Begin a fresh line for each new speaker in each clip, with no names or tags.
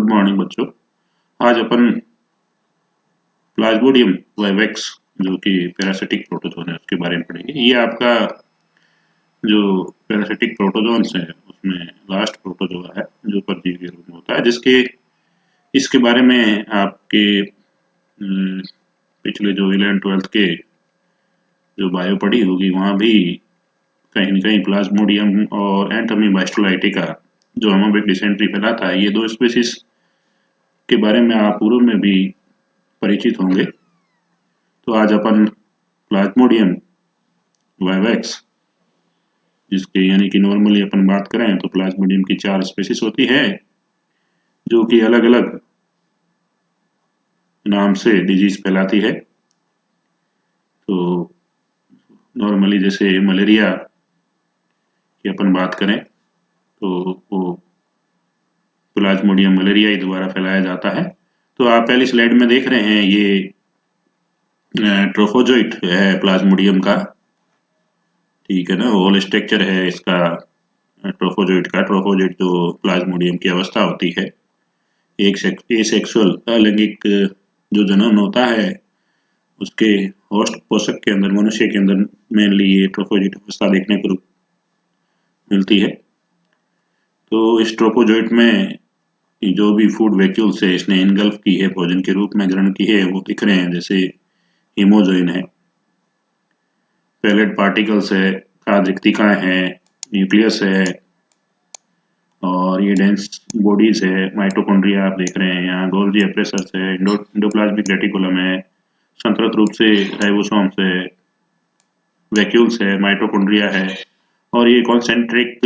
Good morning बच्चों। आज अपन Plasmodium vivax जो कि पैरासिटिक प्रोटोजोन है उसके बारे में पढ़ेंगे। ये आपका जो पैरासिटिक प्रोटोजोन्स है उसमें लास्ट प्रोटोजोआ है जो परजीवी के रूप में होता है, जिसके इसके बारे में आपके पिछले जो 11th-12th के जो बायो पढ़ी होगी वहाँ भी कहीं न कहीं प्लाज्मोडियम और एंटोमीबास्टोलाइटिका जो अमोबिक डिसेंट्री फैलाता है, ये दो स्पीशीज के बारे में आप पूर्व में भी परिचित होंगे। तो आज अपन प्लाज्मोडियम वाइवेक्स जिसके यानी कि नॉर्मली अपन बात करें तो प्लाज्मोडियम की 4 स्पीशीज होती है जो कि अलग अलग नाम से डिजीज फैलाती है। तो नॉर्मली जैसे मलेरिया की अपन बात करें तो वो प्लाज्मोडियम मलेरियाई द्वारा फैलाया जाता है। तो आप पहली स्लाइड में देख रहे हैं ये ट्रोफोजोइट है प्लाज्मोडियम का, ठीक है ना। होल स्ट्रक्चर है इसका ट्रोफोजोइट का। ट्रोफोजोइट जो प्लाज्मोडियम की अवस्था होती है, एक एसेक्सुअल अलैंगिक जो जनन होता है उसके होस्ट पोषक के अंदर, मनुष्य के अंदर मेनली ये ट्रोफोजोइट अवस्था देखने को मिलती है। तो इस ट्रोफोजोइट में जो भी फूड वैक्यूल्स है इसने इनगल्फ की है, भोजन के रूप में ग्रहण की है, वो दिख रहे हैं, जैसे हीमोजोइन है, पैलेट पार्टिकल्स है, खाद्य रिक्तिकाएं हैं, न्यूक्लियस है और ये डेंस बॉडीज है, माइटोकॉन्ड्रिया आप देख रहे हैं यहाँ, गोल्गी एप्रेसर्स है, एंडोप्लाज्मिक रेटिकुलम है, संतृप्त रूप से राइबोसोम्स है, वैक्यूल्स है, माइटोकॉन्ड्रिया है और ये concentric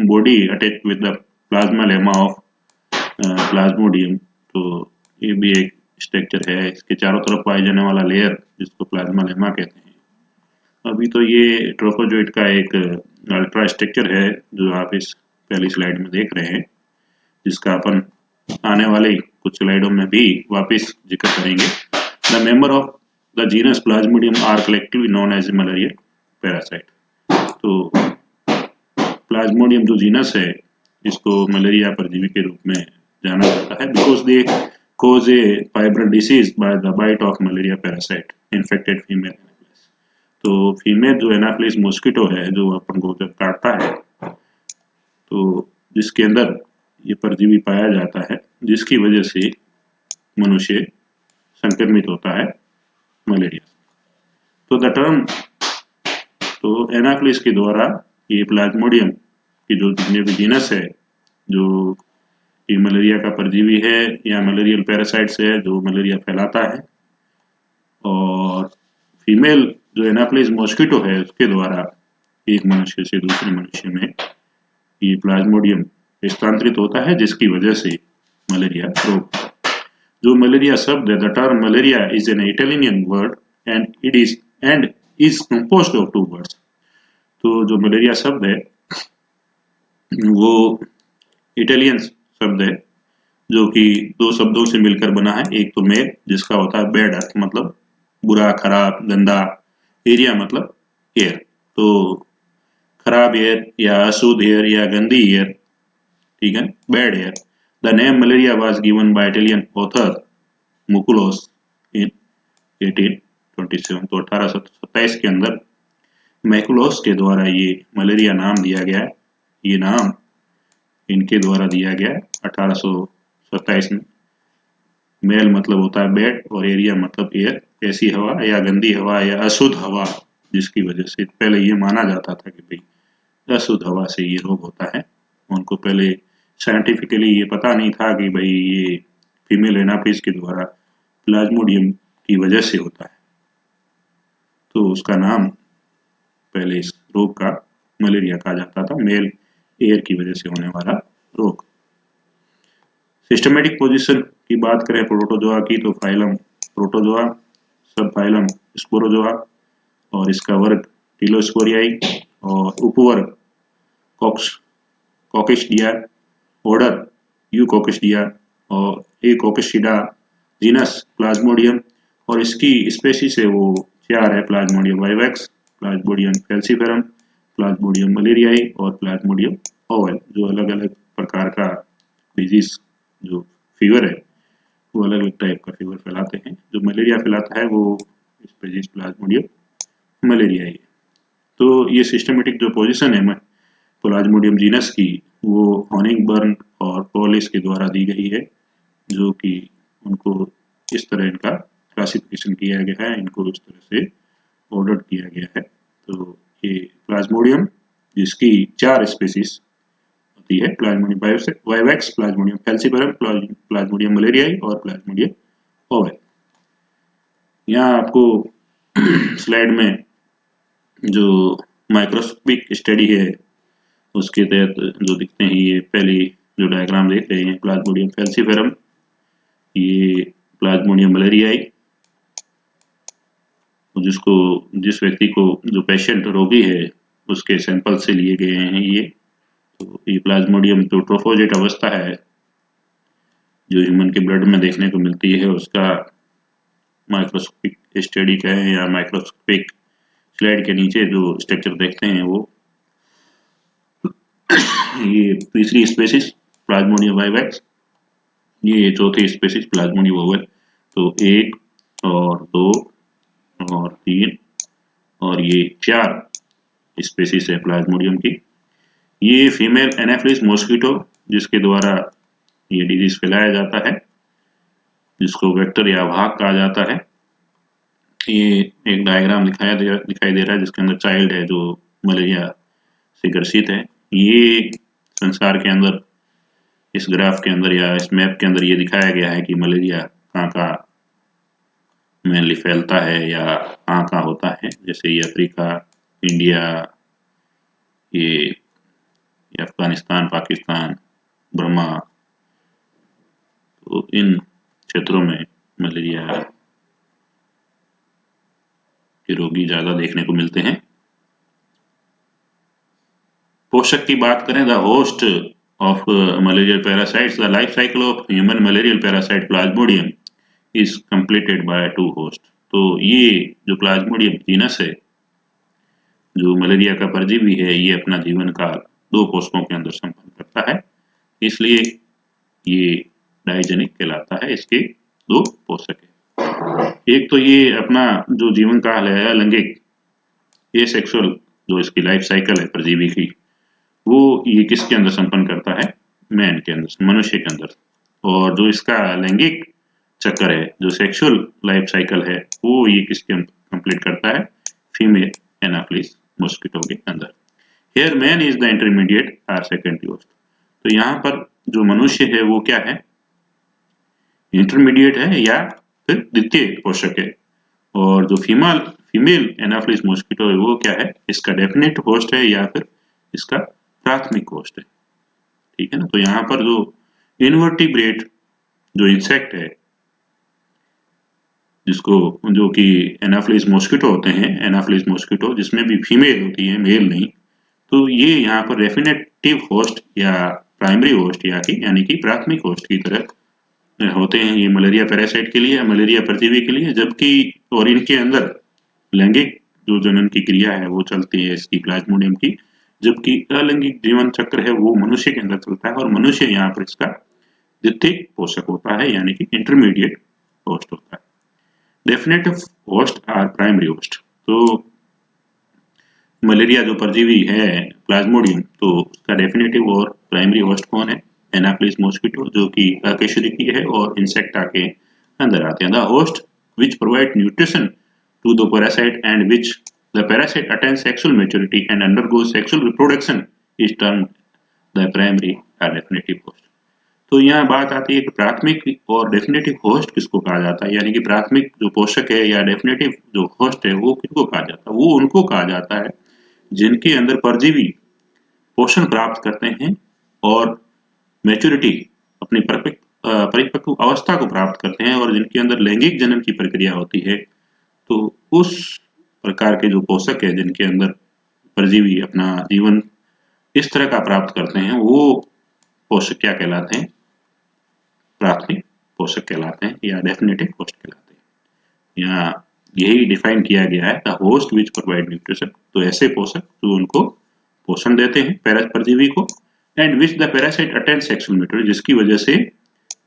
body attach with the plasma lemma of Plasmodium. तो ये भी एक स्ट्रक्चर है, इसके चारों तरफ पाए जाने वाला लेयर जिसको प्लाज्मा लेमा कहते हैं। अभी तो ये ट्रोफोजोइट का एक अल्ट्रा स्ट्रक्चर है जो आप इस पहली स्लाइड में देख रहे हैं, जिसका अपन आने वाले कुछ स्लाइडों में भी वापस जिक्र करेंगे। The member of the genus Plasmodium are collectively known as malaria parasite. तो प्लाज्मोडियम जो जीनस है इसको मलेरिया परजीवी के रूप में जाना जाता है, because they cause a fibral disease by the bite of malaria parasite infected female anopheles। तो फीमेल जो एनाफिलिस मॉस्किटो है जो अपन को जब काटता है तो जिसके अंदर ये परजीवी पाया जाता है, जिसकी वजह से मनुष्य संक्रमित होता है मलेरिया। तो द टर्म तो एनाफिलिस के द्वारा ये प्लाज्मोडियम की जो जितने भी जीनस है जो ये मलेरिया का परजीवी है या मलेरियल पैरासाइट्स है जो मलेरिया फैलाता है, और फीमेल जो एनाफिलिस मॉस्किटो है उसके द्वारा एक मनुष्य से दूसरे मनुष्य में ये प्लाज्मोडियम स्थानांतरित होता है, जिसकी वजह से मलेरिया रोग। जो मलेरिया शब्द है, the term malaria is an Italian word and is composed of 2 words. तो जो मलेरिया शब्द है वो इटालियन शब्द है जो कि 2 शब्दों से मिलकर बना है। एक तो मेल जिसका होता है बैड अर्थ मतलब बुरा, खराब, गंदा, एरिया मतलब एयर। तो खराब एयर या अशुद्ध एयर या गंदी एयर, ठीक है, bad air. The name malaria was given by Italian author Macculloch in 1827। तो 1827 के अंदर मैकुलोस के द्वारा ये मलेरिया नाम दिया गया है। ये नाम इनके द्वारा दिया गया 1827 में। मेल मतलब होता है बैड और एरिया मतलब एयर, ऐसी हवा या गंदी हवा या अशुद्ध हवा जिसकी वजह से पहले ये माना जाता था कि भाई अशुद्ध हवा से ये रोग होता है। उनको पहले साइंटिफिकली ये पता नहीं था कि भाई ये फीमेल एनाफिलिस के द्वारा प्लाज्मोडियम की वजह से होता है। तो उसका नाम पहले इस रोग का मलेरिया कहा जाता था, मेल एयर की वजह से होने वाला रोग। सिस्टमेटिक पोजीशन की बात करें प्रोटोजोआ की तो फाइलम प्रोटोजोआ, सब फाइलम स्पोरोजोआ और इसका वर्ग टिलोस्पोरियाई और उपवर्ग कॉकिस्डिया, ऑर्डर यूकोकिस्डिया और एकोकिस्टिडा, जीनस प्लाज्मोडियम और इसकी स्पेसीज है वो 4 है, plasmodium vivax, plasmodium falciparum, plasmodium malariae और प्लाज्मोडियम ओवल, जो अलग अलग प्रकार का डिजीज जो फीवर है वो अलग अलग टाइप का फीवर फैलाते हैं। जो मलेरिया फैलाता है वो स्पीशीज प्लाज्मोडियम मलेरियाई है। तो ये सिस्टमेटिक जो पोजीशन है प्लाज्मोडियम जीनस की वो हॉनिंगबर्न और पॉलिस के द्वारा दी गई है, जो कि उनको इस तरह इनका क्लासिफिकेशन किया गया है, इनको इस तरह से ऑर्डर किया गया है। तो ये प्लाज्मोडियम जिसकी 4 स्पीशीज होती है, plasmodium vivax, plasmodium falciparum, plasmodium malariae और प्लाज्मोडियम ओवल। यहाँ आपको स्लाइड में जो माइक्रोस्कोपिक स्टडी है उसके तहत जो दिखते हैं, ये पहली जो डायग्राम देख रहे हैं प्लाज्मोडियम फैल्सीफेरम, ये प्लाज्मोडियम मलेरियाई, जिस व्यक्ति को जो पेशेंट रोगी है उसके सैंपल से लिए गए हैं ये। तो ये प्लाज्मोडियम जो ट्रोफोजेट अवस्था है जो ह्यूमन के ब्लड में देखने को मिलती है उसका माइक्रोस्कोपिक स्टडी कहें या माइक्रोस्कोपिक स्लाइड के नीचे जो स्ट्रक्चर देखते हैं वो ये तीसरी स्पेसिस प्लाज्मोडियम वाइवेक्स, ये चौथी स्पेसिस प्लाज्मोडियम ओवल। तो 1 और 2 और 3 और ये 4 स्पेसिस है प्लाज्मोडियम की। ये फीमेल एनाफिलिस मॉस्किटो जिसके द्वारा ये डिजीज फैलाया जाता है, जिसको वेक्टर या वाहक कहा जाता है। ये एक डायग्राम दिखाई दे रहा है जिसके अंदर चाइल्ड है जो मलेरिया से ग्रसित है। ये संसार के अंदर इस ग्राफ के अंदर या इस मैप के अंदर ये दिखाया गया है कि मलेरिया कहाँ मेनली फैलता है या कहाँ होता है। जैसे ये अफ्रीका, इंडिया, ये अफगानिस्तान, पाकिस्तान, बर्मा, तो इन क्षेत्रों में मलेरिया के रोगी ज्यादा देखने को मिलते हैं। पोषक की बात करें, the host of malarial parasites, the life cycle of human malarial parasite Plasmodium is completed by 2 host. तो ये जो प्लाज्मोडियम जीनस है जो मलेरिया का परजीवी है, ये अपना जीवन काल 2 पोषकों के अंदर संपन्न करता है, इसलिए ये डाइजेनिक कहलाता है। इसके 2 पोषक है। एक तो ये अपना जो जीवन काल है अलैंगिक एसेक्सुअल जो इसकी लाइफ साइकिल है परजीवी की, वो ये किसके अंदर संपन्न करता है, मैन के अंदर, मनुष्य के अंदर। और जो इसका लैंगिक चक्कर है, जो सेक्सुअल लाइफ साइकिल है, वो ये किसके कंप्लीट करता है, फीमेल एनाफिलिस मॉस्किटो के अंदर। Here man is the intermediate or secondary host. तो यहाँ पर जो मनुष्य है वो क्या है, इंटरमीडिएट है या फिर द्वितीय पोषक है। और जो फीमेल एनाफिलिस मॉस्किटो है वो क्या है, इसका डेफिनेट होस्ट है या फिर इसका प्राथमिक होस्ट है। ठीक है ना। तो यहाँ पर जो इनवर्टिब्रेट जो इंसेक्ट है जिसको जो कि एनाफिलिस मॉस्किटो होते हैं, एनाफिलिस मॉस्किटो जिसमें भी फीमेल होती है मेल नहीं, तो ये यहाँ पर डेफिनेटिव होस्ट या प्राइमरी होस्ट यानी कि प्राथमिक होस्ट की तरह होते हैं ये मलेरिया पैरासाइट के लिए, मलेरिया परजीवी के लिए। जबकि और इनके अंदर लैंगिक जो जनन की क्रिया है वो चलती है इसकी प्लाज्मोडियम की, जबकि अलैंगिक जीवन चक्र है वो मनुष्य के अंदर चलता है और मनुष्य यहाँ पर इसका द्वितीय पोषक होता है यानी कि इंटरमीडिएट होस्ट होता है। डेफिनेटिव होस्ट और प्राइमरी होस्ट। तो मलेरिया जो परजीवी है प्लाज्मोडियम, तो उसका डेफिनेटिव और प्राइमरी होस्ट कौन है, एनाफिलिस मॉस्किटो जो कि अकेशरिकी है और इंसेक्ट आके अंदर आते हैं। The host which provide nutrition to the parasite and which the parasite attains sexual maturity and undergoes sexual reproduction is termed the primary or definitive host. तो यहाँ बात आती है कि प्राथमिक और डेफिनेटिव होस्ट किसको कहा जाता है, यानी कि प्राथमिक जो पोषक है या डेफिनेटिव जो होस्ट है वो किसको कहा जाता है, वो उनको कहा जाता है जिनके अंदर परजीवी पोषण प्राप्त करते हैं और मैच्योरिटी अपनी परिपक्व अवस्था को प्राप्त करते हैं और जिनके अंदर लैंगिक जनन की प्रक्रिया होती है। तो उस प्रकार के जो पोषक है जिनके अंदर परजीवी अपना जीवन इस तरह का प्राप्त करते हैं वो पोषक क्या कहलाते हैं, प्राथमिक पोषक कहलाते हैं या डेफिनेटिव होस्ट कहलाते हैं। यहाँ यही डिफाइन किया गया है, the host which provide nutrition. तो ऐसे पोषक जो उनको पोषण देते हैं परजीवी को, and which the parasite attend sexual maturity, जिसकी वजह से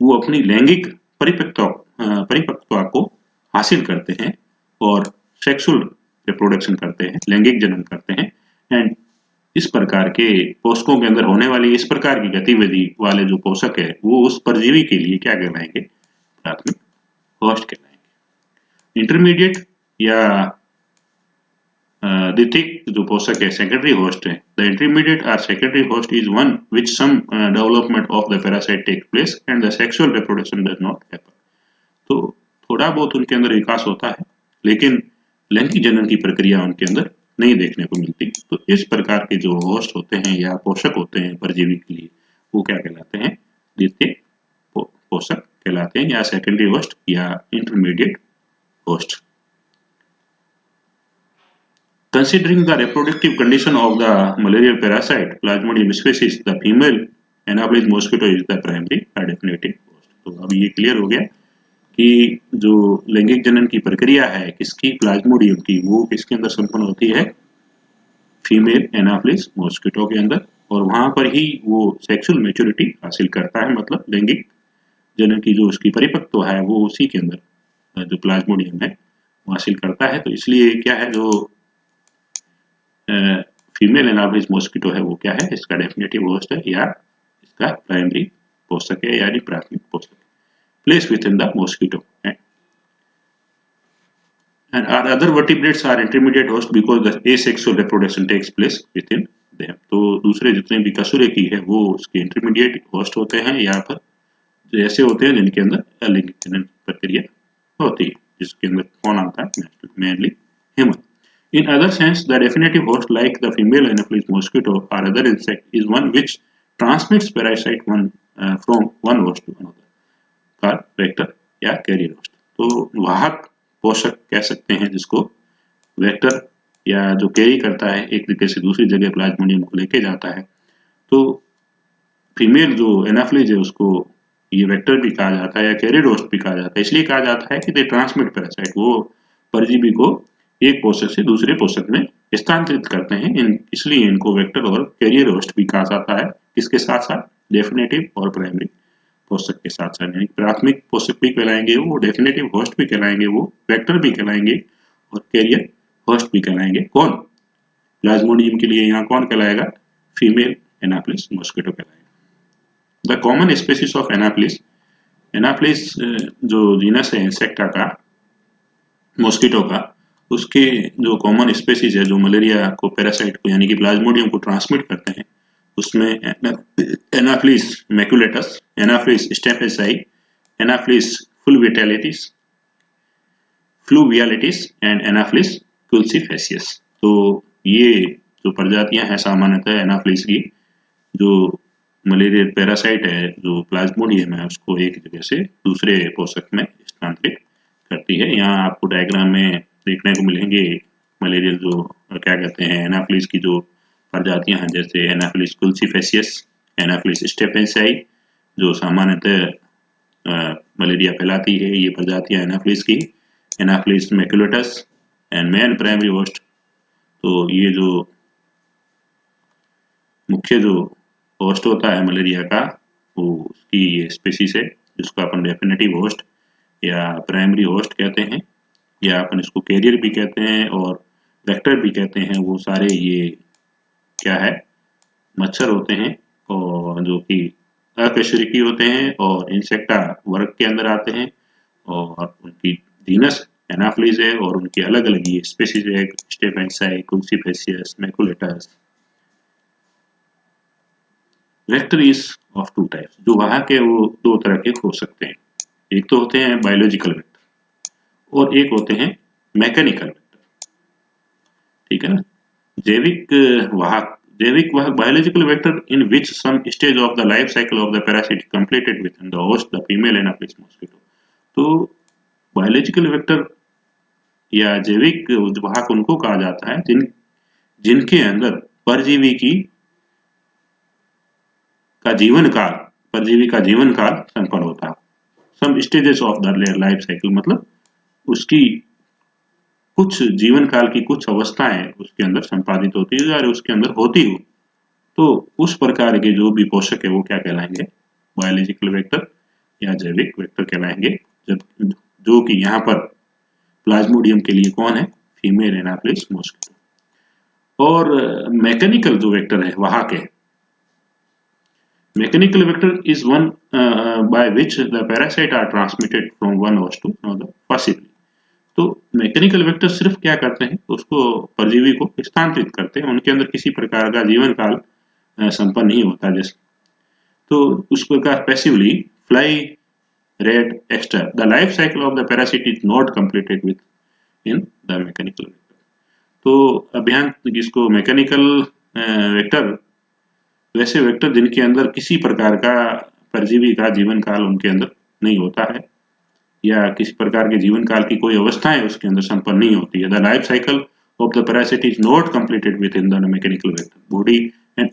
वो अपनी लैंगिक परिपक्वता को हासिल करते हैं और सेक्सुअल रिप्रोडक्शन करते हैं, लैंगिक जनन करते हैं। एंड इस प्रकार के पोषकों के अंदर होने वाली इस प्रकार की गतिविधि वाले जो पोषक है वो उस परजीवी के लिए क्या कहलाएंगे, प्राथमिक होस्ट कहलाएंगे। इंटरमीडिएट या द्वितीयक जो पोषक है सेकेंडरी होस्ट है। The intermediate or secondary host is one which some development of the parasite take place and the sexual reproduction does not happen. तो थोड़ा बहुत उनके अंदर विकास होता है लेकिन लैंगिक जनन की प्रक्रिया उनके अंदर नहीं देखने को मिलती। तो इस प्रकार के जो होस्ट होते हैं या पोषक होते हैं परजीवी के लिए वो क्या कहलाते हैं, द्वितीय पोषक कहलाते हैं या सेकेंडरी होस्ट या intermediate host. Considering the reproductive condition of the malarial parasite Plasmodium species, the female Anopheles mosquito is the primary or definitive host। तो अब ये क्लियर हो गया कि जो लैंगिक जनन की प्रक्रिया है किसकी, प्लाज्मोडियम की, वो किसके अंदर संपन्न होती है, फीमेल एनाफ्लिस मॉस्किटो के अंदर। और वहां पर ही वो सेक्सुअल मैच्योरिटी हासिल करता है, मतलब लैंगिक जनन की जो उसकी परिपक्वता है वो उसी के अंदर जो प्लाज्मोडियम है वो हासिल करता है। तो इसलिए क्या है, जो फीमेल एनाफ्लिस मॉस्किटो है वो क्या है, इसका डेफिनेटिव होस्ट है या इसका प्राइमरी पोषक है यानी प्राथमिक पोषक। Place with in the mosquito and other vertebrates are intermediate host because the asexual reproduction takes place within them। तो दूसरे जितने भी कशुरेकी है वो उसके इंटरमीडिएट होस्ट होते हैं या फिर ऐसे होते हैं जिनके अंदर अलैंगिक जनन प्रक्रिया होती है, जिसके अंदर कौन आता है, mainly human. In other sense, the definitive host, like the female Anopheles mosquito or other insect, is one which transmits parasite from one host to another, called vector या carrier host। तो वाहक पोषक कह सकते हैं जिसको वेक्टर या जो कैरी करता है एक जगह से दूसरी जगह प्लाज्मोडियम को लेके जाता है। तो फीमेल जो एनाफ्लिज है उसको ये वेक्टर भी कहा जाता है या कैरियर होस्ट भी कहा जाता है। इसलिए कहा जाता है कि दे ट्रांसमिट पैरासाइट, वो परजीवी को एक पोषक से दूसरे पोषक में स्थानांतरित करते हैं। इसलिए इनको वेक्टर और कैरियर होस्ट भी कहा जाता है। किसके साथ साथ, डेफिनेटिव और प्राइमरी पोषक के साथ साथ, यानी प्राथमिक पोषक भी कहलाएंगे वो, डेफिनेटिव होस्ट भी कहलाएंगे वो, वेक्टर भी कहलाएंगे और कैरियर होस्ट भी कहलाएंगे। कौन, प्लाज्मोडियम के लिए यहाँ कौन कहलाएगा, फीमेल एनाफ्लिस मॉस्किटो कहलाएगा। द कॉमन स्पीसीज ऑफ एनाफ्लिस, एनाफ्लिस जो जीनस है इंसेक्टा का, मॉस्किटो का, उसके जो कॉमन स्पीसीज है जो मलेरिया को, पैरासाइट को यानी कि प्लाज्मोडियम को ट्रांसमिट करते हैं, उसमें एनाफ्लिस मैकुलेटस, एनाफ्लिस स्टेफेसाई, एनाफ्लिस फ्लूवियालिटिस एंड एनाफ्लिस कुल्सीफेसियस। तो ये जो प्रजातियां हैं सामान्यतः एनाफ्लिस की, जो मलेरिया पैरासाइट है जो प्लाज्मोडियम है उसको एक जगह से दूसरे पोषक में स्थानांतरित करती है। यहाँ आपको डायग्राम में देखने को मिलेंगे मलेरियल जो क्या कहते हैं एनाफ्लिस की जो प्रजातियां हैं, जैसे एनाफ्लिस कुल्सीफेसियस, एनाफ्लिस स्टेफेंसाई जो सामान्यतः मलेरिया फैलाती है, ये प्रजातियां एनाफ्लिस की, एनाफ्लिस मैकुलेटस एंड मेन प्राइमरी होस्ट। तो ये जो मुख्य जो होस्ट होता है मलेरिया का वो उसकी ये स्पीसीज है जिसको अपन डेफिनेटिव होस्ट या प्राइमरी होस्ट कहते हैं, या अपन इसको कैरियर भी कहते हैं और वेक्टर भी कहते हैं। वो सारे ये क्या है, मच्छर होते हैं और जो कि अकशेरुकी होते हैं और इंसेक्टा वर्ग के अंदर आते हैं और उनकी जीनस एनाफ्लिस है और उनकी अलग अलग ये स्पीसीज है, stephensi, culicifacies, maculatus. Vector is of two types, जो वाहक है वो दो तरह के हो सकते हैं। एक तो होते हैं बायोलॉजिकल वेक्टर और एक होते हैं मैकेनिकल वेक्टर, ठीक है ना। जैविक वाहक biological vector in which some stage of the life cycle of the parasite completed within the host, the female Anopheles mosquito। तो बायोलॉजिकल वेक्टर या जैविक वाहक उनको कहा जाता है जिनके अंदर परजीवी का जीवन काल संपन्न होता है। Some stages of the life cycle, मतलब उसकी कुछ जीवन काल की कुछ अवस्थाएं उसके अंदर संपादित होती है और उसके अंदर होती हो, तो उस प्रकार के जो भी पोषक है वो क्या कहलाएंगे, बायोलॉजिकल वेक्टर या जैविक वेक्टर कहलाएंगे, जब जो कि यहाँ पर प्लाज्मोडियम के लिए कौन है, फीमेल एनाफिलिस मॉस्किटो। और मैकेनिकल जो वेक्टर है वहां के, mechanical vector is one by which the parasite are transmitted from one host to another possibly. तो मैकेनिकल वेक्टर सिर्फ क्या करते हैं, उसको परजीवी को स्थानांतरित करते हैं, उनके अंदर किसी प्रकार का जीवन काल संपन्न नहीं होता जैसे, तो उस प्रकार passively fly red extra the life cycle of the Parachute is not completed with in the mechanical vector. तो अभियान जिसको मैकेनिकल वेक्टर, वैसे वेक्टर जिनके अंदर किसी प्रकार का परजीवी का जीवन काल उनके अंदर नहीं होता है, या किसी प्रकार के जीवन काल की कोई अवस्थाएं उसके अंदर संपन्न नहीं होती है। The life cycle of the Parachute is not completed with in the mechanical vector body and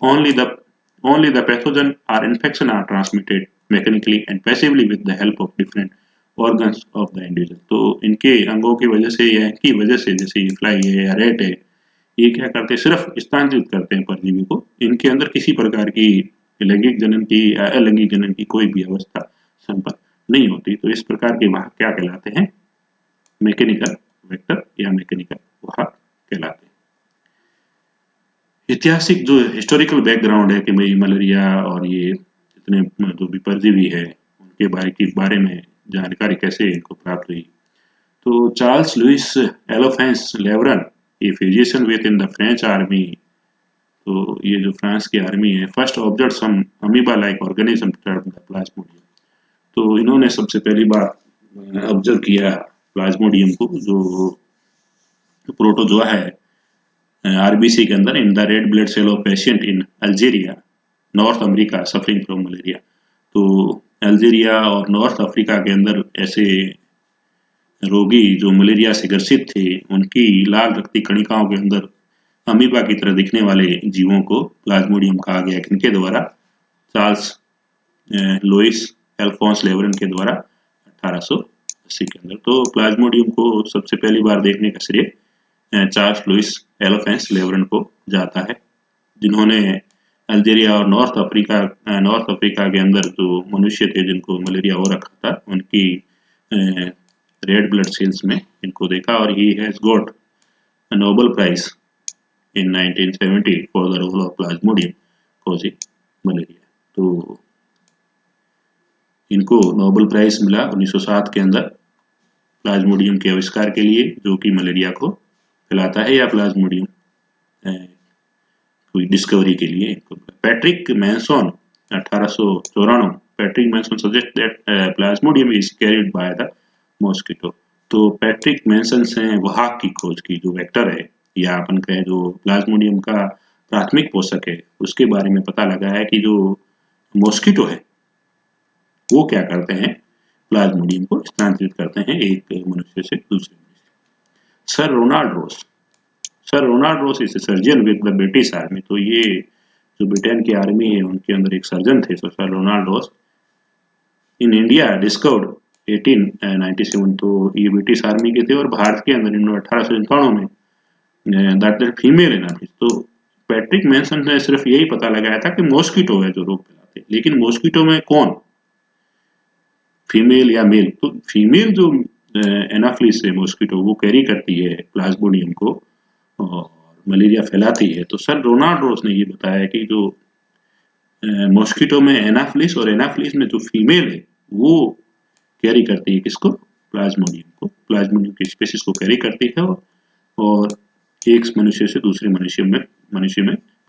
only the pathogen or infection are transmitted mechanically and passively with the help of different organs of the individual। तो इनके अंगों की वजह से या इनकी वजह से, जैसे ये फ्लाई है या रेट है, ये क्या करते हैं, सिर्फ स्थानांतरित करते हैं परजीवी को, इनके अंदर किसी प्रकार की लैंगिक जनन की या अलैंगिक जनन की कोई भी अवस्था संपन्न नहीं होती। तो इस प्रकार के वाहक क्या कहलाते हैं, मैकेनिकल वेक्टर या मैकेनिकल वाहक कहलाते हैं। ऐतिहासिक जो हिस्टोरिकल बैकग्राउंड है कि भाई मलेरिया और ये जितने जो भी परजीवी है उनके बारे में जानकारी कैसे इनको प्राप्त हुई। तो Charles Louis Alphonse Laveran, a physician with in the French army, तो ये जो फ्रांस की आर्मी है, first observe some amoeba like organism termed the plasmodium. तो इन्होंने सबसे पहली बार ऑब्जर्व किया प्लाज्मोडियम को, जो प्रोटोजोआ है आरबीसी के अंदर, in the red blood cell of patient in Algeria North America suffering from malaria. तो अल्जीरिया और नॉर्थ अफ्रीका के अंदर ऐसे रोगी जो मलेरिया से ग्रसित थे, उनकी लाल रक्ती कणिकाओं के अंदर अमीबा की तरह दिखने वाले जीवों को प्लाज्मोडियम कहा गया, किनके द्वारा, चार्ल्स लुइस एल्फोंस लेवरन के द्वारा 1880 के अंदर। तो प्लाज्मोडियम को सबसे पहली बार देखने का श्रेय चार्ल्स लुइस एलोफेंस लेवरन को जाता है, जिन्होंने अल्जीरिया और नॉर्थ अफ्रीका के अंदर जो मनुष्य थे जिनको मलेरिया हो रखा था, उनकी रेड ब्लड सेल्स में इनको देखा, और he has got Nobel prize in 1970 for the role of Plasmodium causing malaria. तो इनको नोबेल प्राइज मिला 1907 के अंदर प्लाज्मोडियम के आविष्कार के लिए, जो कि मलेरिया को फैलाता है, या प्लाज्मोडियम कोई डिस्कवरी के लिए। Patrick Manson 1894, Patrick Manson suggest that Plasmodium is carried by the mosquito. तो पैट्रिक मैनसन से वाहक की खोज की, जो वेक्टर है या अपन कहें जो प्लाज्मोडियम का प्राथमिक पोषक है, उसके बारे में पता लगा है कि जो मॉस्किटो है वो क्या करते हैं, प्लाज्मोडियम को स्थानांतरित करते हैं एक मनुष्य से दूसरे मनुष्य। Sir Ronald Ross is a surgeon with the British Army. तो ये जो ब्रिटेन की आर्मी है उनके अंदर एक सर्जन थे, तो Sir Ronald Ross in India discovered 1897। तो ये ब्रिटिश आर्मी के थे और भारत के अंदर इन्होंने 1897 में दैट फीमेल एनाफिलिस। तो पैट्रिक मैनसन ने सिर्फ यही पता लगाया था कि मॉस्किटो है जो रोग फैलाते हैं, लेकिन मॉस्किटो में कौन, फीमेल या मेल। तो फीमेल जो एनाफिलिस है मॉस्किटो, वो कैरी करती है प्लाज्मोडियम को और मलेरिया फैलाती है। तो सर रोनाल्ड रोस ने ये बताया कि जो मॉस्किटो में एनाफिलिस और एनाफिलिस में जो फीमेल है वो कैरी करती है किसको, प्लाज्मोडियम को, प्लाज्मोडियम की स्पीशीज को कैरी करती है, और एक मनुष्य से दूसरे मनुष्य में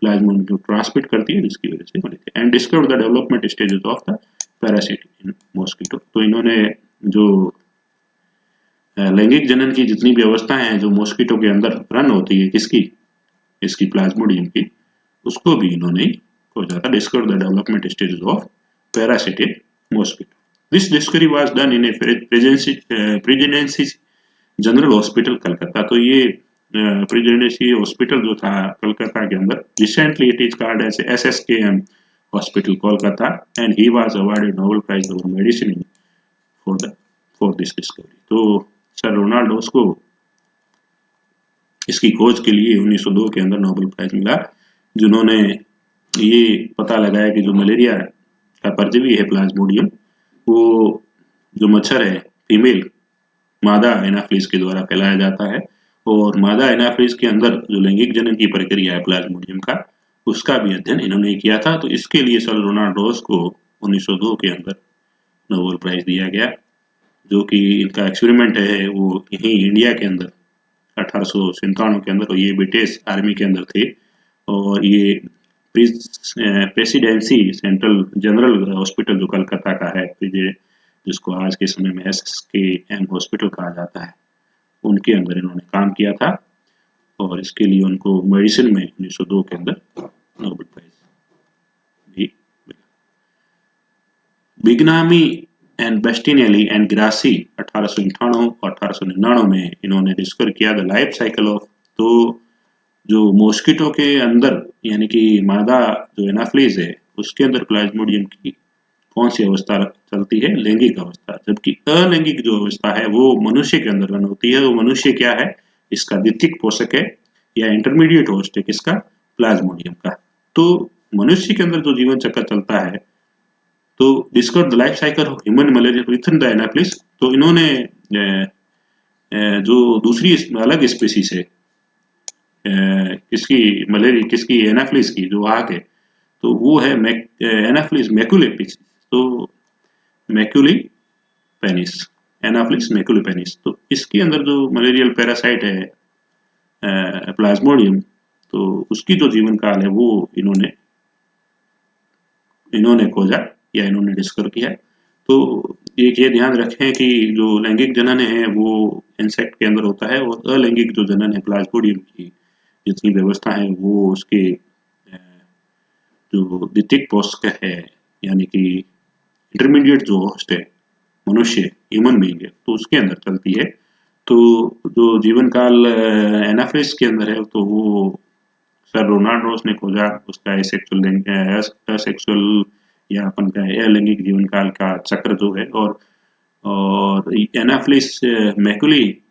प्लाज्मोडियम को ट्रांसमिट करती है, जिसकी वजह से malaria. And discover the development stages of the Parachute in mosquito. तो इन्होंने जो लैंगिक जनन की जितनी भी अवस्थाएं हैं जो मॉस्किटो के अंदर रन होती है, किसकी, इसकी प्लाज्मोडियम की, उसको भी इन्होंने खोजा था। Discover the development stages of parasite in mosquito. This discovery was done in a Presidency General Hospital Calcutta. तो ये प्रेसिडेंसी हॉस्पिटल जो था कलकत्ता के अंदर, recently it is called as SSKM hospital Kolkata, and he was awarded Nobel prize for medicine for this discovery. तो Sir Ronald Ross को इसकी खोज के लिए 1902 के अंदर नोबेल प्राइज मिला, जिन्होंने ये पता लगाया कि जो मलेरिया का परजीवी है प्लाज्मोडियम, वो जो मच्छर है फीमेल मादा एनाफिलिस के द्वारा फैलाया जाता है, और मादा एनाफिलिस के अंदर जो लैंगिक जनन की प्रक्रिया है प्लाज्मोडियम का, उसका भी अध्ययन इन्होंने किया था। तो इसके लिए सर रोनाल्ड रॉस को 1902 के अंदर नोबेल प्राइज दिया गया, जो कि इनका एक्सपेरिमेंट है वो यहीं इंडिया के अंदर 1897 के अंदर, और ये ब्रिटिश आर्मी के अंदर थे। और ये प्रेसिडेंसी सेंट्रल जनरल हॉस्पिटल जो कलकत्ता का है, जिसको आज के समय में SSKM हॉस्पिटल कहा जाता है, उनके अंदर इन्होंने काम किया था, और इसके लिए उनको मेडिसिन में 1902 के अंदर नोबेल प्राइज भी मिला। बिग्नामी एंड बेस्टिनेली एंड ग्रासी 1898 और 1899 में इन्होंने डिस्कवर किया द लाइफ साइकिल ऑफ, तो जो मॉस्किटो के अंदर यानी कि मादा जो एनाफ्लीज है उसके अंदर प्लाज्मोडियम की कौन सी अवस्था चलती है, लैंगिक अवस्था, जबकि अलैंगिक जो अवस्था है वो मनुष्य के अंदर रन होती है। वो मनुष्य क्या है, इसका द्वितीयक पोषक है या इंटरमीडिएट होस्ट है, किसका, प्लाज्मोडियम का। तो मनुष्य के अंदर जो जीवन चक्र चलता है, तो discover the life cycle of human malaria with in the anopheles, तो इन्होंने जो दूसरी अलग स्पीसीज है किसकी, मलेरिया किसकी, एनाफ्लिस की, जो आग है, तो वो है एनाफ्लिस मैकुलेपिस। तो मैक्यूली पेनिस, एनाफ्लिस मैक्यूली पेनिस, तो इसके अंदर जो मलेरियल पैरासाइट है प्लाज्मोडियम, तो उसकी जो जीवन काल है वो इन्होंने खोजा या इन्होंने डिस्कवर किया। तो एक ये ध्यान रखें कि जो लैंगिक जनन है वो इंसेक्ट के अंदर होता है, और अलैंगिक जो जनन है प्लाज्मोडियम की जितनी व्यवस्था है वो उसके जो द्वितीयक पोषक है यानी कि इंटरमीडिएट जो होस्ट है मनुष्य, ह्यूमन बीइंग है, तो उसके अंदर चलती है। तो जो जीवन काल एनाफिस के अंदर है, तो वो सर रोनाल्ड रॉस ने खोजा, उसका असेक्सुअल या अपन का अलैंगिक जीवन काल का चक्र जो है, और एनाफ्लिस मैकुली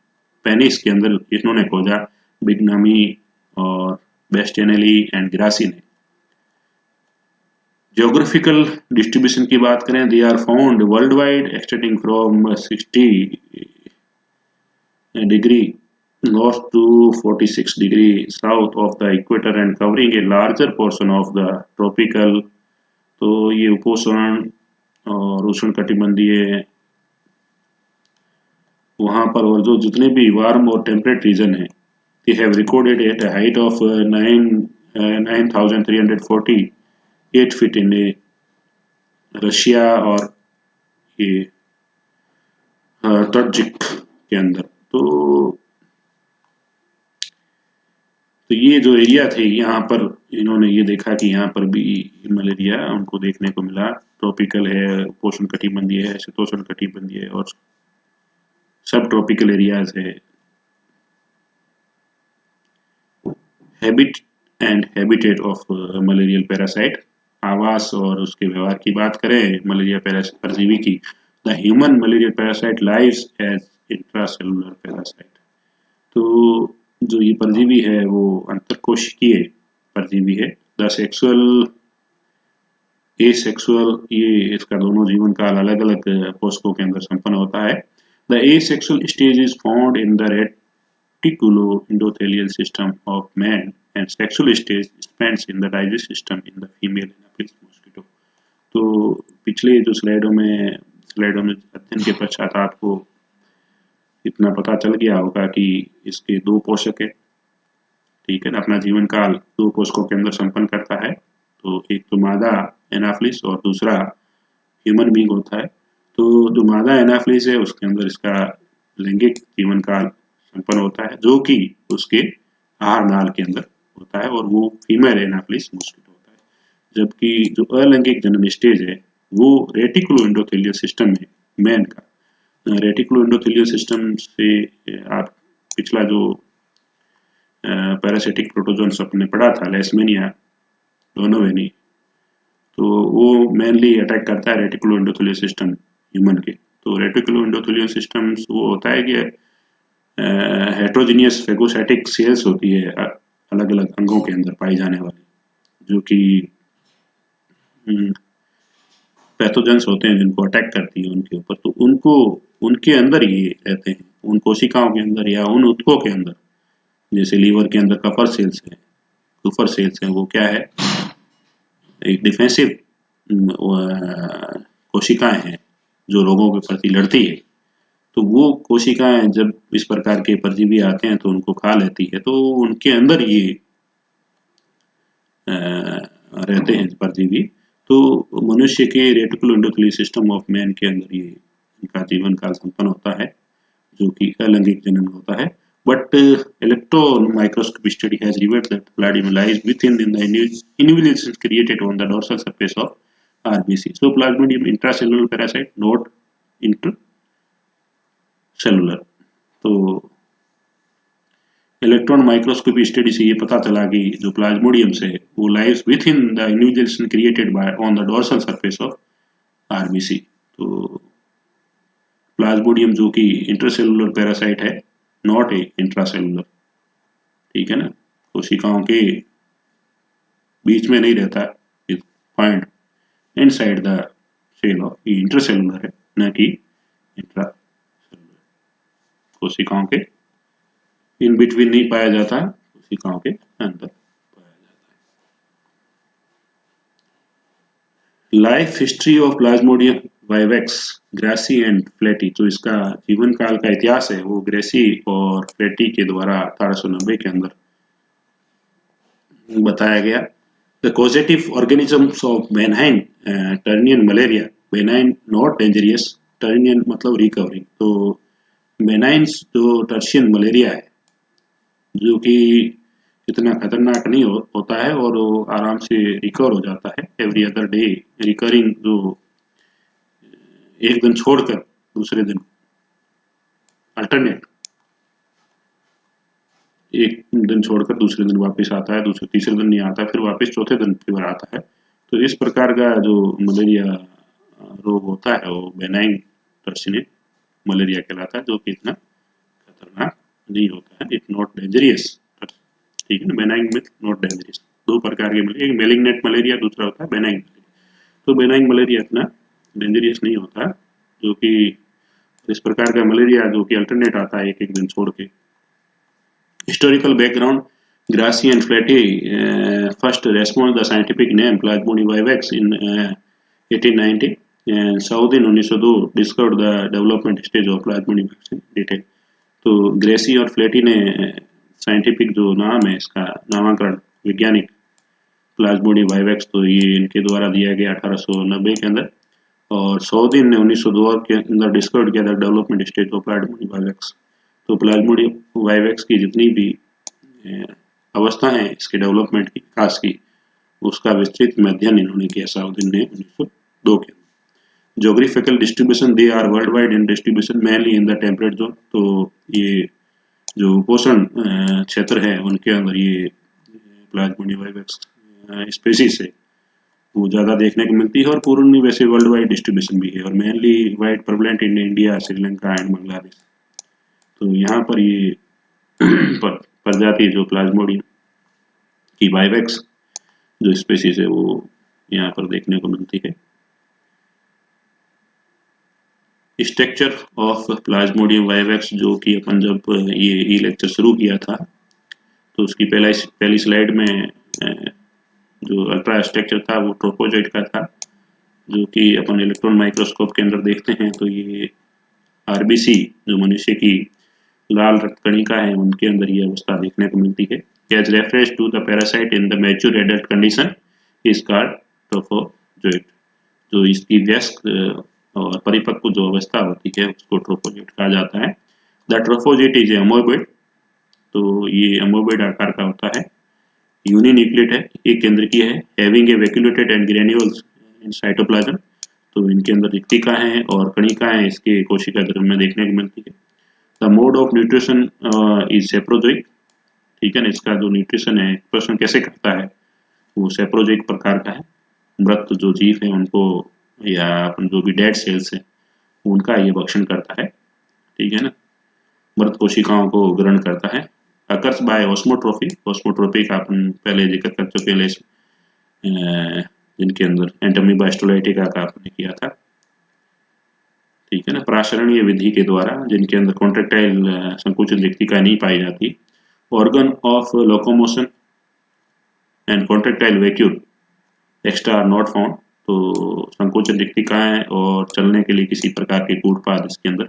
पेनिस के अंदर इन्होंने खोजा बिग्नामी और बेस्टेनेली एंड ग्रासी ने। ज्योग्राफिकल डिस्ट्रीब्यूशन की बात करें, they are found world wide extending from 60 degree north to 46 degree south of the equator and covering a larger portion of the tropical, तो ये उपोष्ण और उष्ण कटिबंधीय वहां पर, और जो जितने भी वार्म और टेम्परेट रीजन है, they have recorded at a height of 9,348 feet in Russia और ये तर्जिक के अंदर। तो ये जो एरिया थे, यहाँ पर इन्होंने ये देखा कि यहाँ पर भी मलेरिया उनको देखने को मिला। ट्रॉपिकल है, उपोष्ण कटिबंधीय है, शीतोष्ण कटिबंधीय है, और सब ट्रॉपिकल एरियाज है। Habit and habitat of malarial parasite, आवास और उसके व्यवहार की बात करें मलेरिया परजीवी की, the human malaria parasite lives as intracellular parasite. तो जो ये परजीवी है वो अंतरकोशिकीय परजीवी है। द सेक्सुअल एसेक्सुअल, ये इसका दोनों जीवन काल अलग अलग कोशिकाओं के अंदर संपन्न होता है। The asexual stage is found in the reticuloendothelial system of man and sexual stage spends in the digestive system in the female Anopheles mosquito। तो पिछले जो स्लाइडों में अध्ययन के पश्चात आपको इतना पता चल गया होगा कि इसके दो पोषक है, ठीक है ना, अपना जीवन काल दो पोषकों के अंदर संपन्न करता है। तो एक तो मादा एनाफ्लिस और दूसरा ह्यूमन बीइंग होता है। तो जो मादा एनाफ्लिस है उसके अंदर इसका लैंगिक जीवन काल संपन्न होता है, जो कि उसके आहार नाल के अंदर होता है, और वो फीमेल एनाफ्लिस मॉस्किटो होता है। जबकि जो अलैंगिक जनन स्टेज है वो रेटिकुलो एंडोथेलियल सिस्टम है मैन का। रेटिकुलो एंडोथेलियल सिस्टम से आप पिछला जो पैरासिटिक प्रोटोजोन्स अपने पढ़ा था, लेशमेनिया, डोनोवेनी, तो वो मेनली अटैक करता है रेटिकुलो एंडोथेलियल सिस्टम ह्यूमन के। तो रेटिकुलो एंडोथेलियल सिस्टम वो होता है कि हेट्रोजीनियस फेगोसाइटिक सेल्स होती है अलग अलग अंगों के अंदर पाई जाने वाली, जो कि पैथोजेंस होते हैं जिनको अटैक करती है उनके ऊपर, तो उनको उनके अंदर ये रहते हैं, उन कोशिकाओं के अंदर या उन ऊतकों के अंदर, जैसे लीवर के अंदर कफर सेल्स है, कुफर सेल्स है, वो क्या है, एक डिफेंसिव कोशिकाएं हैं जो रोगों के प्रति लड़ती है। तो वो कोशिकाएं जब इस प्रकार के परजीवी आते हैं तो उनको खा लेती है, तो उनके अंदर ये रहते हैं परजीवी। तो मनुष्य के reticulo endothelial system of man के अंदर ये इनका जीवन काल संपन्न होता है, जो कि अलैंगिक जनन होता है। But electron microscopy study has revealed that plasmodium lies within in the involutions created on the dorsal surface of RBC. So plasmodium intracellular parasite, not intercellular. तो इलेक्ट्रॉन माइक्रोस्कोपी स्टडी से ये पता चला कि जो प्लाज्मोडियम है वो lives with in the individuals created by on the dorsal surface of RBC. तो प्लाज्मोडियम जो कि इंटरसेलुलर पैरासाइट है, नॉट ए इंट्रासेलुलर, ठीक है ना, कोशिकाओं के बीच में नहीं रहता, it find inside the cell of, ये इंटरसेलुलर है न कि इंट्रासेलुलर, कोशिकाओं के इन बिटवीन नहीं पाया जाता, कोशिकाओं के अंदर पाया जाता है। Life history of plasmodium vivax, Grassi and Feletti, तो इसका जीवन काल का इतिहास है वो ग्रेसी और फ्लेटी के द्वारा 1890 के अंदर बताया गया। The causative organisms of benign tertian malaria, benign not dangerous, tertian मतलब रिकवरिंग, तो बेनाइन जो टर्शियन मलेरिया है जो कि इतना खतरनाक नहीं होता है और वो आराम से रिकवर हो जाता है एवरी अदर डे, रिकवरिंग, जो एक दिन छोड़कर दूसरे दिन अल्टरनेट, एक दिन छोड़कर दूसरे दिन वापस आता है, दूसरे तीसरे दिन नहीं आता, फिर वापस चौथे दिन फीवर आता है। तो इस प्रकार का जो मलेरिया रोग होता है वो बेनाइन टर्शियन मलेरिया कहलाता है, जो कि इतना खतरनाक नहीं होता है, इट नॉट डेंजरियस, ठीक है ना, बेनाइन विथ नॉट डेंजरियस। दो प्रकार के मलेरिया, एक मेलिग्नेंट मलेरिया, दूसरा होता है बेनाइन मलेरिया। तो बेनाइन मलेरिया इतना डेंजरियस नहीं होता, जो कि इस प्रकार का मलेरिया जो कि अल्टरनेट आता है एक एक दिन छोड़ के। Historical background, Grassi and Flatty first responded the scientific name Plasmodium vivax in 1890, and Saudin 1902 discovered the development stage of Plasmodium vaccine detail। तो ग्रेसी और फ्लेटी ने साइंटिफिक जो नाम है इसका नामकरण वैज्ञानिक प्लाज्मोडियम वाइवेक्स, तो ये इनके द्वारा दिया गया 1890 के अंदर, और सऊदीन ने 1902 के अंदर डिस्कवर किया था development stage of plasmodium vivax. तो प्लाज्मोडियम वाइवेक्स की जितनी भी अवस्था है इसके डेवलपमेंट की, विकास की, उसका विस्तृत में अध्ययन इन्होंने किया सऊदीन ने 1902 के। Geographical distribution, they are world wide in distribution mainly in the temperate zone, तो ये जो पोषण क्षेत्र है उनके अंदर ये प्लाज्मोडियम वाइवेक्स स्पीसीज है वो ज़्यादा देखने को मिलती है, और पूर्ण वैसे वर्ल्ड वाइड डिस्ट्रीब्यूशन भी है, और mainly wide prevalent in India, Sri Lanka and Bangladesh. तो यहाँ पर ये प्रजाति जो प्लाज्मोडियम की वाइवेक्स जो स्पीसीज है वो यहाँ पर देखने को मिलती है। स्ट्रक्चर ऑफ प्लाज्मोडियम वाइवेक्स, जो कि अपन जब ये लेक्चर शुरू किया था तो उसकी पहली स्लाइड में जो अल्ट्रा स्ट्रक्चर था वो ट्रोपोजोइट का था, जो कि अपन इलेक्ट्रॉन माइक्रोस्कोप के अंदर देखते हैं तो ये आरबीसी जो मनुष्य की लाल रक्त कणिका है उनके अंदर ये अवस्था देखने को मिलती है। As reference to the parasite in the mature adult condition is called trophozoite, जो इसकी वयस्क और परिपक्व जो अवस्था होती है उसको ट्रोपोजोइट कहा जाता है। द ट्रोपोजोइट इज अमोबोइड, तो ये अमोबोइड आकार का होता है, यूनिन्यूक्लिएट है, एक केंद्रकीय है, having a vacuolated and granules in cytoplasm, तो इनके अंदर रिक्तिकाएं और कणिकाएं इसके कोशिका द्रव्य में देखने को मिलती है। The mode of nutrition is saprozoic, ठीक है ना, इसका जो न्यूट्रिशन है, पोषण कैसे करता है वो सेप्रोजोइक प्रकार का है। मृत जो जीव है उनको या अपन जो भी डेड सेल्स है उनका ये भक्षण करता है, ठीक है ना, मृत कोशिकाओं को ग्रहण करता है। अकर्स बाय ऑस्मोट्रोफी, ऑस्मोट्रोफी का अपन पहले जिक्र कर चुके हैं जिनके अंदर एंटोमीबा स्टोलाइटिका का आपने किया था, ठीक है ना, प्राशरणीय विधि के द्वारा, जिनके अंदर कॉन्ट्रेक्टाइल संकुचित रिक्तिका नहीं पाई जाती, organ of locomotion and contractile vacuole extra are not found. तो संकुचित रिक्तिकाएं और चलने के लिए किसी प्रकार के कूटपाद इसके अंदर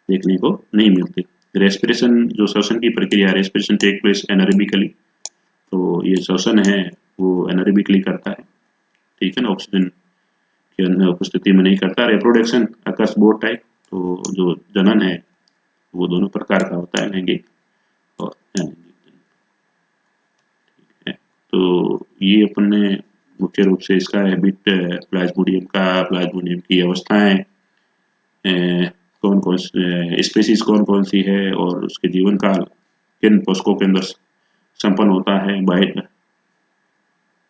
देखने को नहीं मिलते। रेस्पिरेशन, जो श्वसन की प्रक्रिया, रेस्पिरेशन टेक प्लेस एनारोबिकली, तो ये श्वसन है वो एनारोबिकली करता है, ठीक है ना, ऑक्सीजन के अंदर उपस्थिति में नहीं करता। रिप्रोडक्शन अकर्स बोथ टाइप, तो जो जनन है वो दोनों प्रकार का होता है, लैंगिक और अलैंगिक जनन, ठीक है। तो ये अपन ने मुख्य रूप से इसका हैबिट, प्लाज्मोडियम की अवस्थाएं, कौन कौन स्पेसीज कौन कौन सी है और उसके जीवन काल किन पोषकों के अंदर संपन्न होता है,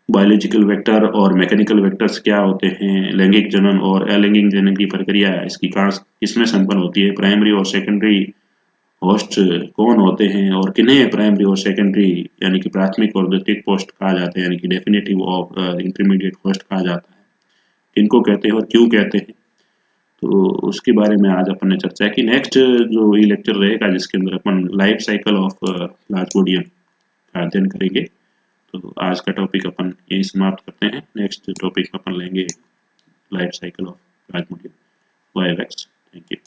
बायोलॉजिकल वेक्टर और मैकेनिकल वेक्टर्स क्या होते हैं, लैंगिक जनन और अलैंगिक जनन की प्रक्रिया इसकी कहाँ किसमें संपन्न होती है, प्राइमरी और सेकेंडरी होस्ट कौन होते हैं और किन्हें प्राइमरी और सेकेंडरी यानी कि प्राथमिक और द्वितीयक होस्ट कहा जाता है, यानी कि डेफिनेटिव और इंटरमीडिएट होस्ट कहा जाता है, किनको कहते हैं और क्यों कहते हैं। तो उसके बारे में आज अपन ने चर्चा की। नेक्स्ट जो ये लेक्चर रहेगा जिसके अंदर अपन लाइफ साइकिल ऑफ प्लाज्मोडियम का अध्ययन करेंगे। तो आज का टॉपिक अपन यही समाप्त करते हैं। नेक्स्ट टॉपिक अपन लेंगे life cycle of plasmodium vivax. Thank you.